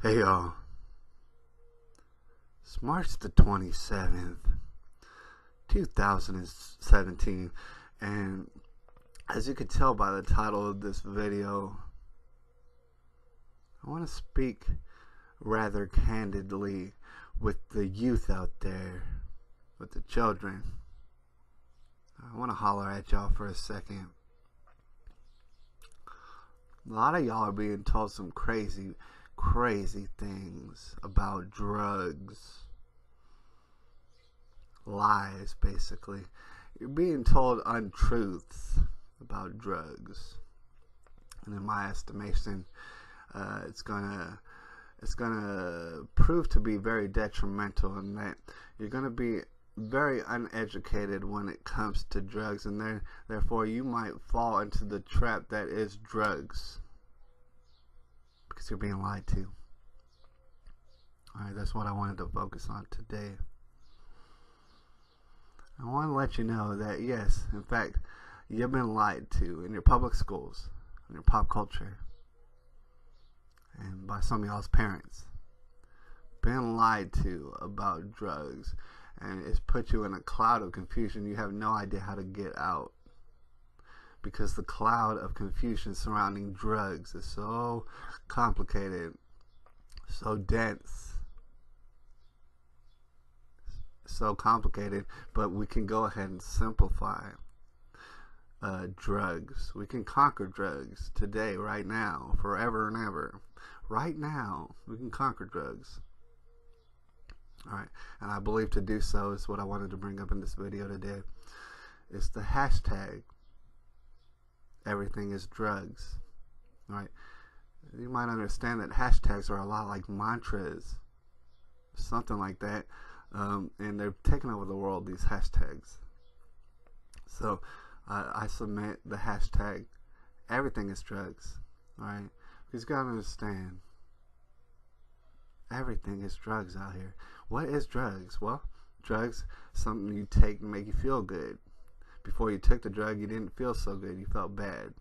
Hey y'all, it's March the 27th, 2017, and as you can tell by the title of this video, I want to speak rather candidly with the youth out there, with the children. I want to holler at y'all for a second. A lot of y'all are being told some crazy things about drugs, lies basically. You're being told untruths about drugs, and in my estimation, it's gonna prove to be very detrimental, in that you're gonna be very uneducated when it comes to drugs, and therefore you might fall into the trap that is drugs, because you're being lied to. Alright, that's what I wanted to focus on today. I want to let you know that yes, in fact, you've been lied to in your public schools, in your pop culture, and by some of y'all's parents. Been lied to about drugs, and it's put you in a cloud of confusion. You have no idea how to get out, because the cloud of confusion surrounding drugs is so complicated, so dense, so complicated. But we can go ahead and simplify drugs. We can conquer drugs today, right now, forever and ever. Right now, we can conquer drugs. Alright, and I believe to do so is what I wanted to bring up in this video today. It's the hashtag everything is drugs. Alright, you might understand that hashtags are a lot like mantras, something like that, and they're taking over the world, these hashtags. So I submit the hashtag everything is drugs. Alright, because you gotta understand, everything is drugs out here. What is drugs? Well, drugs, something you take to make you feel good. Before you took the drug, you didn't feel so good, you felt bad.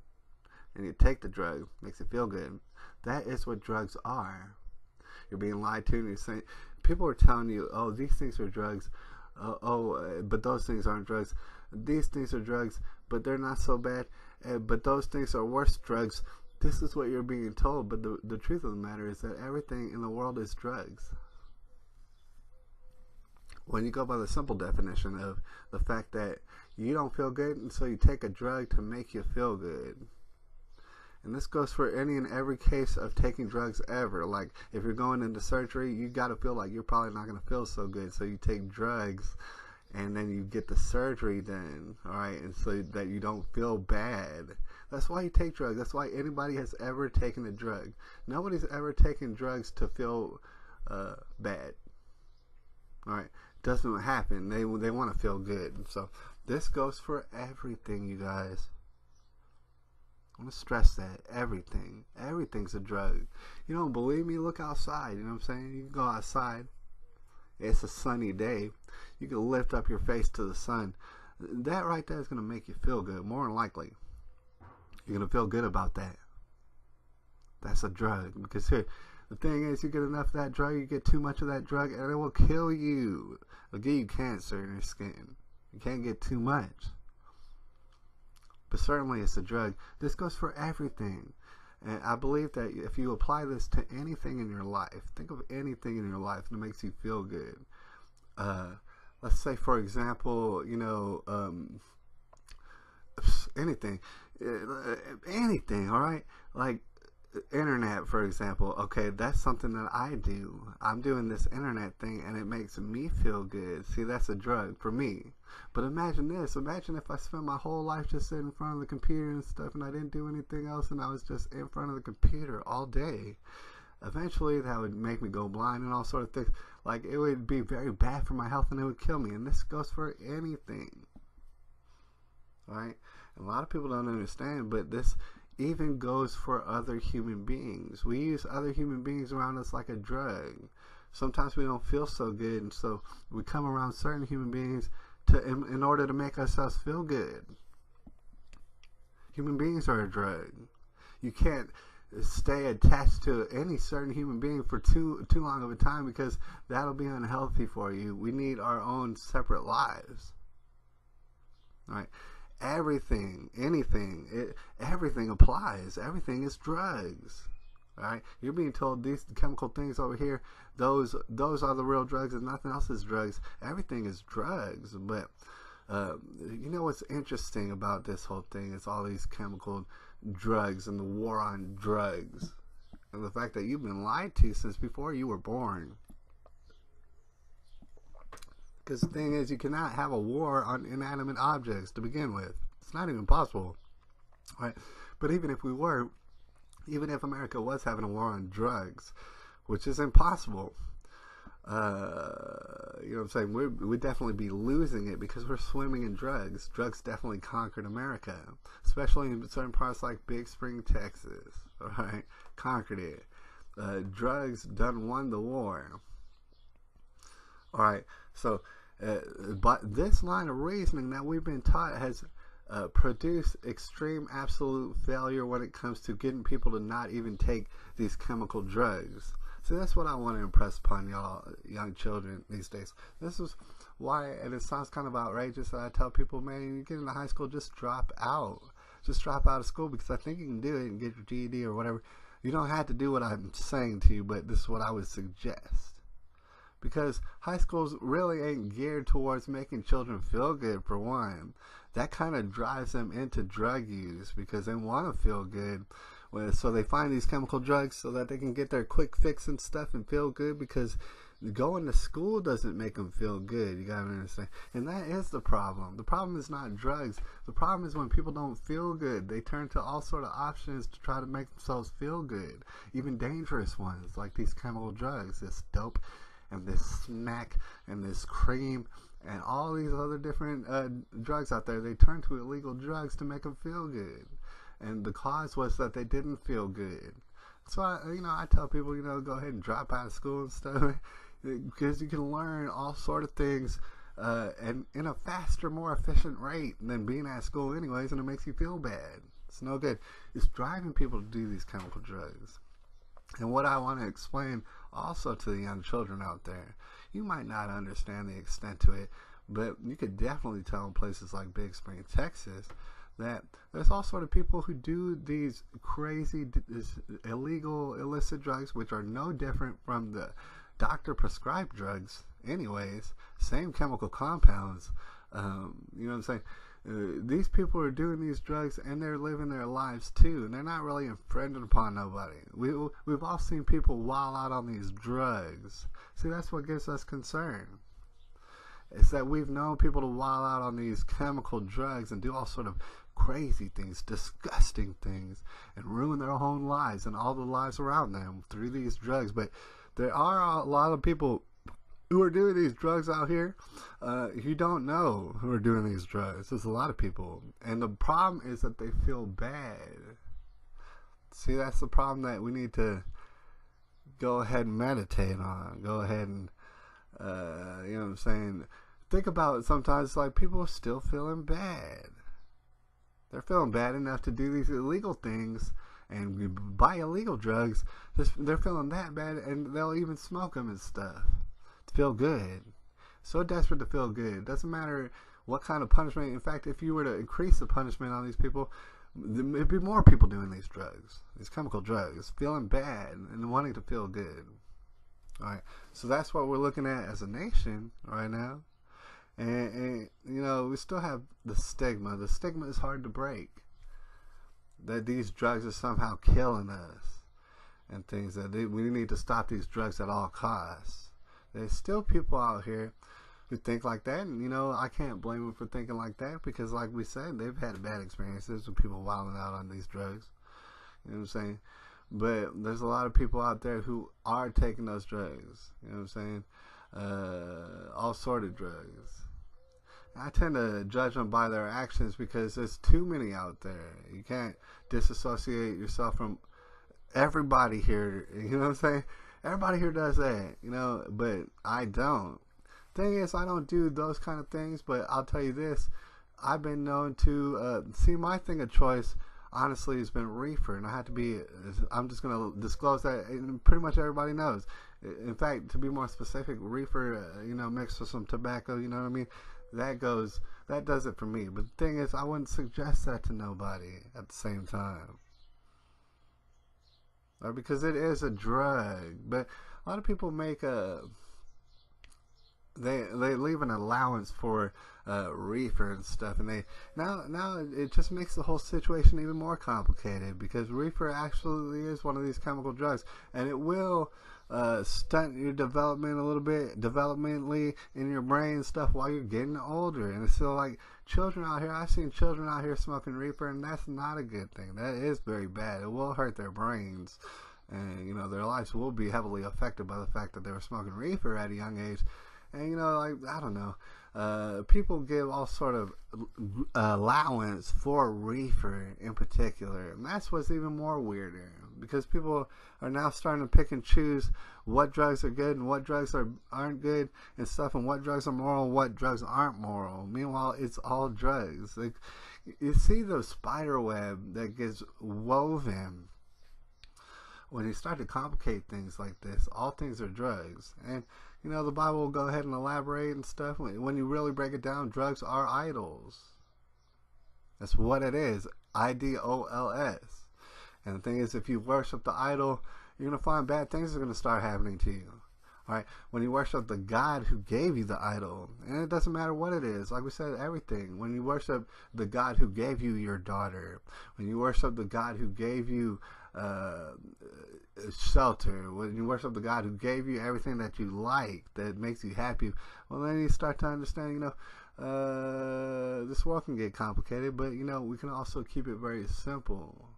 And you take the drug, makes you feel good. That is what drugs are. You're being lied to, and you're saying, people are telling you, oh, these things are drugs, but those things aren't drugs. These things are drugs, but they're not so bad, but those things are worse drugs. This is what you're being told, but the truth of the matter is that everything in the world is drugs. When you go by the simple definition of the fact that you don't feel good, and so you take a drug to make you feel good. And this goes for any and every case of taking drugs ever. Like, if you're going into surgery, you got to feel like you're probably not going to feel so good, so you take drugs, and then you get the surgery done, alright, and so that you don't feel bad. That's why you take drugs. That's why anybody has ever taken a drug. Nobody's ever taken drugs to feel bad. Alright, doesn't happen. They want to feel good. So this goes for everything, you guys. I want to stress that. Everything. Everything's a drug. You don't believe me? Look outside. You know what I'm saying? You can go outside. It's a sunny day. You can lift up your face to the sun. That right there is going to make you feel good. More than likely, you're going to feel good about that. That's a drug. Because here, the thing is, you get enough of that drug, you get too much of that drug, and it will kill you. It'll give you cancer in your skin. You can't get too much. But certainly it's a drug. This goes for everything. And I believe that if you apply this to anything in your life, think of anything in your life that makes you feel good. Let's say, for example, you know, anything, all right? Like internet, for example. Okay, that's something that I do. I'm doing this internet thing, and it makes me feel good. See, that's a drug for me. But imagine this. Imagine if I spent my whole life just sitting in front of the computer and stuff, and I didn't do anything else, and I was just in front of the computer all day. Eventually, that would make me go blind and all sort of things. Like, it would be very bad for my health, and it would kill me. And this goes for anything. Right? And a lot of people don't understand, but this even goes for other human beings. We use other human beings around us like a drug. Sometimes we don't feel so good, and so we come around certain human beings in order to make ourselves feel good. Human beings are a drug. You can't stay attached to any certain human being for too long of a time, because that'll be unhealthy for you. We need our own separate lives. All right. Everything, anything, everything applies. Everything is drugs. All right. You're being told these chemical things over here, those are the real drugs, and nothing else is drugs. Everything is drugs. But you know what's interesting about this whole thing is all these chemical drugs and the war on drugs, and the fact that you've been lied to since before you were born. Because the thing is, you cannot have a war on inanimate objects to begin with. It's not even possible, right? But even if we were, even if America was having a war on drugs, which is impossible, you know what I'm saying? We'd definitely be losing it, because we're swimming in drugs. Drugs definitely conquered America, especially in certain parts like Big Spring, Texas. All right, conquered it. Drugs done won the war. All right, so but this line of reasoning that we've been taught has produced extreme absolute failure when it comes to getting people to not even take these chemical drugs. So that's what I want to impress upon y'all, young children these days. This is why, and it sounds kind of outrageous that I tell people, man, you get into high school, just drop out. Just drop out of school, because I think you can do it and get your GED or whatever. You don't have to do what I'm saying to you, but this is what I would suggest. Because high schools really ain't geared towards making children feel good, for one. That kind of drives them into drug use, because they want to feel good. So they find these chemical drugs so that they can get their quick fix and stuff and feel good, because going to school doesn't make them feel good. You gotta understand. And that is the problem. The problem is not drugs. The problem is when people don't feel good, they turn to all sort of options to try to make themselves feel good. Even dangerous ones, like these chemical drugs, this dope and this smack and this cream and all these other different drugs out there. They turn to illegal drugs to make them feel good. And the cause was that they didn't feel good. So I tell people, go ahead and drop out of school and stuff, because you can learn all sort of things and in a faster, more efficient rate than being at school anyways, and it makes you feel bad. It's no good. It's driving people to do these chemical drugs. And what I want to explain also to the young children out there, you might not understand the extent to it, but you could definitely tell in places like Big Spring, Texas, that there's all sort of people who do these crazy, illegal, illicit drugs, which are no different from the doctor-prescribed drugs anyways, same chemical compounds. You know what I'm saying? These people are doing these drugs, and they're living their lives too, and they're not really infringing upon nobody. We've all seen people wild out on these drugs. See, that's what gives us concern. It's that we've known people to wild out on these chemical drugs and do all sort of crazy things, disgusting things, and ruin their own lives and all the lives around them through these drugs. But there are a lot of people who are doing these drugs out here. You don't know who are doing these drugs. There's a lot of people. And the problem is that they feel bad. See, that's the problem that we need to go ahead and meditate on. Go ahead and, you know what I'm saying? Think about it sometimes, like people are still feeling bad. They're feeling bad enough to do these illegal things and buy illegal drugs. They're feeling that bad, and they'll even smoke them and stuff to feel good. So desperate to feel good. It doesn't matter what kind of punishment. In fact, if you were to increase the punishment on these people, there'd be more people doing these drugs, these chemical drugs, feeling bad and wanting to feel good. All right, so that's what we're looking at as a nation right now. And we still have the stigma. The stigma is hard to break. That these drugs are somehow killing us and things. That we need to stop these drugs at all costs. There's still people out here who think like that, and I can't blame them for thinking like that, because like we said, they've had bad experiences with people wilding out on these drugs. You know what I'm saying? But there's a lot of people out there who are taking those drugs. You know what I'm saying? All sort of drugs. I tend to judge them by their actions, because there's too many out there. You can't disassociate yourself from everybody here. You know what I'm saying? Everybody here does that, but I don't. Thing is, I don't do those kind of things, but I'll tell you this. I've been known to see my thing of choice. honestly has been reefer, and I'm just going to disclose that, and pretty much everybody knows. In fact, to be more specific, reefer, mixed with some tobacco, you know what I mean? That does it for me. But the thing is, I wouldn't suggest that to nobody at the same time. Because it is a drug. But a lot of people they leave an allowance for reefer and stuff, and now it just makes the whole situation even more complicated, because reefer actually is one of these chemical drugs, and it will stunt your development a little bit, developmentally in your brain and stuff, while you're getting older. And it's still like children out here. I've seen children out here smoking reefer, and that's not a good thing. That is very bad. It will hurt their brains, and their lives will be heavily affected by the fact that they were smoking reefer at a young age. And I don't know, people give all sort of allowance for reefer in particular, and that's what's even more weirder, because people are now starting to pick and choose what drugs are good and what drugs aren't good and stuff, and what drugs are moral and what drugs aren't moral. Meanwhile, it's all drugs. Like, you see the spider web that gets woven when you start to complicate things like this. All things are drugs. And the Bible will go ahead and elaborate and stuff. When you really break it down, drugs are idols. That's what it is. IDOLS. And the thing is, if you worship the idol, you're going to find bad things are going to start happening to you. All right? When you worship the God who gave you the idol, and it doesn't matter what it is, like we said, everything. When you worship the God who gave you your daughter, when you worship the God who gave you shelter, when you worship the God who gave you everything that you like, that makes you happy, well, then you start to understand, this world can get complicated, but we can also keep it very simple.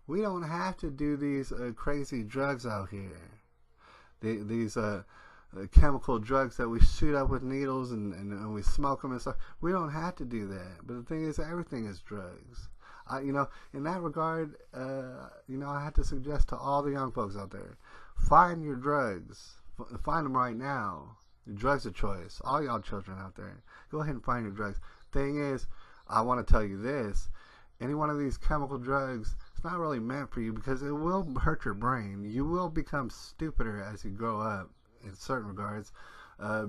We don't have to do these crazy drugs out here. These chemical drugs that we shoot up with needles and we smoke them and stuff. We don't have to do that. But the thing is, everything is drugs. In that regard, I have to suggest to all the young folks out there, find your drugs. Find them right now. Your drugs of choice. All y'all children out there, go ahead and find your drugs. Thing is, I want to tell you this. Any one of these chemical drugs, it's not really meant for you, because it will hurt your brain. You will become stupider as you grow up in certain regards,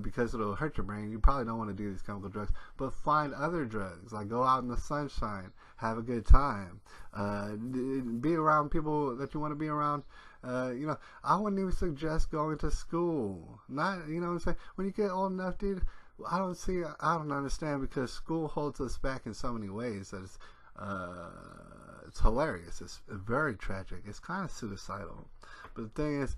because it'll hurt your brain. You probably don't want to do these chemical drugs, but find other drugs, like go out in the sunshine, have a good time, be around people that you want to be around. I wouldn't even suggest going to school. Not, what I'm saying, when you get old enough, dude, I don't understand, because school holds us back in so many ways that it's hilarious. It's very tragic. It's kind of suicidal. But the thing is,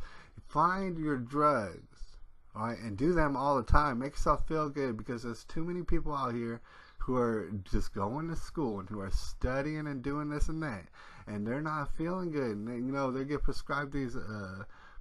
find your drugs, all right, and do them all the time. Make yourself feel good, because there's too many people out here who are just going to school and who are studying and doing this and that, and they're not feeling good. And they get prescribed these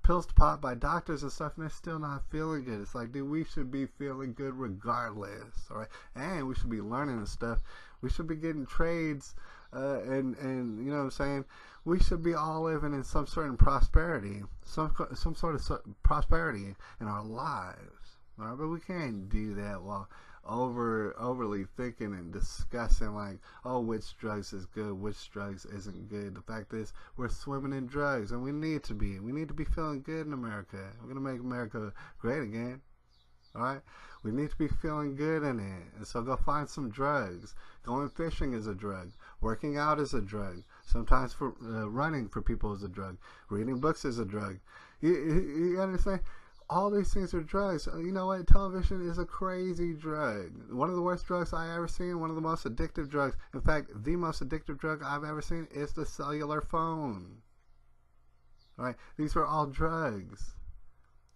pills to pop by doctors and stuff, and they're still not feeling good. It's like, dude, we should be feeling good regardless, all right? And we should be learning and stuff. We should be getting trades, and you know what I'm saying? We should be all living in some certain prosperity, some sort of prosperity in our lives, all right? But we can't do that while overly thinking and discussing, like, oh, which drugs is good, which drugs isn't good. The fact is, we're swimming in drugs, and we need to be feeling good in America. We're gonna make America great again, all right? We need to be feeling good in it, and so go find some drugs. Going fishing is a drug. Working out is a drug. Sometimes for running for people is a drug. Reading books is a drug. You understand? All these things are drugs. You know what? Television is a crazy drug. One of the worst drugs I ever seen. One of the most addictive drugs. In fact, the most addictive drug I've ever seen is the cellular phone. All right? These are all drugs.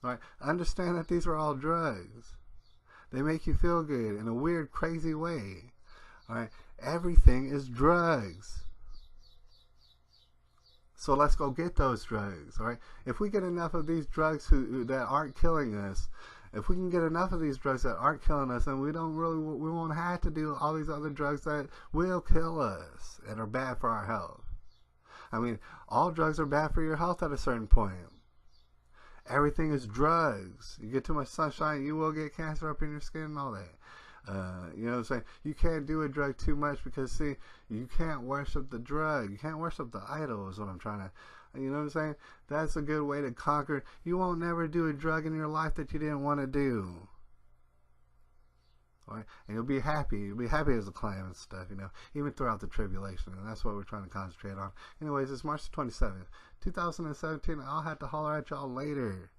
All right? Understand that these are all drugs. They make you feel good in a weird, crazy way. All right? Everything is drugs. So let's go get those drugs, all right? If we get enough of these drugs that aren't killing us, if we can get enough of these drugs that aren't killing us, then we won't have to do all these other drugs that will kill us and are bad for our health. I mean, all drugs are bad for your health at a certain point. Everything is drugs. You get too much sunshine, you will get cancer up in your skin and all that. You know what I'm saying? You can't do a drug too much because, see, you can't worship the drug. You can't worship the idol is what I'm trying to, you know what I'm saying? That's a good way to conquer. You won't never do a drug in your life that you didn't want to do. Right? And you'll be happy. You'll be happy as a clam and stuff, you know, even throughout the tribulation. And that's what we're trying to concentrate on. Anyways, it's March 27th, 2017. I'll have to holler at y'all later.